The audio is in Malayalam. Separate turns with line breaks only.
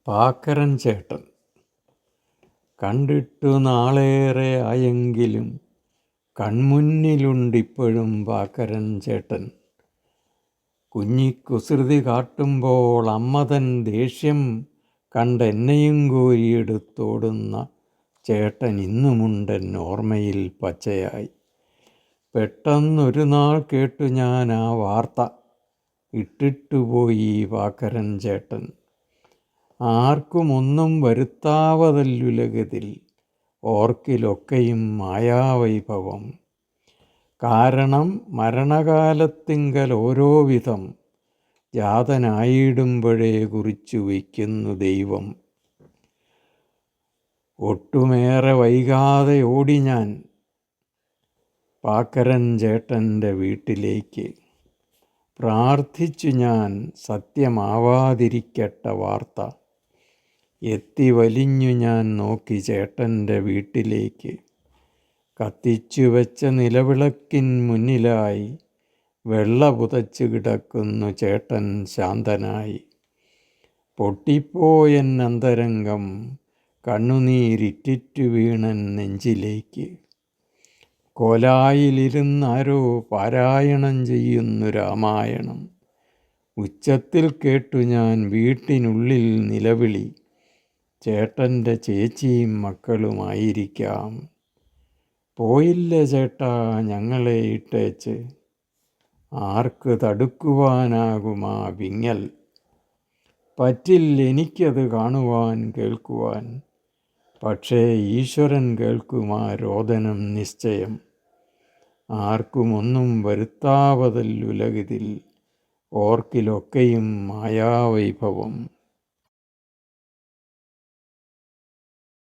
പാക്കരൻ ചേട്ടൻ. കണ്ടിട്ടു നാളേറെ ആയെങ്കിലും കൺമുന്നിലുണ്ടിപ്പോഴും പാക്കരൻ ചേട്ടൻ. കുഞ്ഞിക്കുസൃതി കാട്ടുമ്പോൾ അമ്മതൻ ദേഷ്യം കണ്ടെന്നെയും കോരിയെടുത്തോടുന്ന ചേട്ടൻ ഇന്നുമുണ്ടൻ ഓർമ്മയിൽ പച്ചയായി. പെട്ടെന്നൊരു നാൾ കേട്ടു ഞാൻ ആ വാർത്ത, ഇട്ടിട്ടുപോയി പാക്കരൻ ചേട്ടൻ. ആർക്കുമൊന്നും വരുത്താവതല്ലുലകത്തിൽ, ഓർക്കിലൊക്കെയും മായാവൈഭവം. കാരണം മരണകാലത്തിങ്കൽ ഓരോ വിധം ജാതനായിടുമ്പോഴേ കുറിച്ചു വയ്ക്കുന്നു ദൈവം. ഒട്ടുമേറെ വൈകാതെ ഓടി ഞാൻ പാക്കരൻ ചേട്ടൻ്റെ വീട്ടിലേക്ക്. പ്രാർത്ഥിച്ചു ഞാൻ സത്യമാവാതിരിക്കട്ടെ വാർത്ത. എത്തി വലിഞ്ഞു ഞാൻ നോക്കി ചേട്ടൻ്റെ വീട്ടിലേക്ക്. കത്തിച്ചു വെച്ച നിലവിളക്കിൻ മുന്നിലായി വെള്ള പുതച്ചു കിടക്കുന്നു ചേട്ടൻ ശാന്തനായി. പൊട്ടിപ്പോയൻ അന്തരംഗം, കണ്ണുനീരിറ്റിറ്റു വീണൻ നെഞ്ചിലേക്ക്. കോലായിലിരുന്നാരോ പാരായണം ചെയ്യുന്നു രാമായണം. ഉച്ചത്തിൽ കേട്ടു ഞാൻ വീട്ടിനുള്ളിൽ നിലവിളി. ചേട്ടൻ്റെ ചേച്ചിയും മക്കളുമായിരിക്കാം. പോയില്ല ചേട്ടാ ഞങ്ങളെ ഇട്ടേച്ച്, ആർക്ക് തടുക്കുവാനാകുമാ വിങ്ങൽ. പറ്റില്ലെനിക്കത് കാണുവാൻ കേൾക്കുവാൻ, പക്ഷേ ഈശ്വരൻ കേൾക്കുമാ രോദനം നിശ്ചയം. ആർക്കുമൊന്നും വരുത്താവതല്ലുലകത്തിൽ, ഓർക്കിലൊക്കെയും മായാവൈഭവം.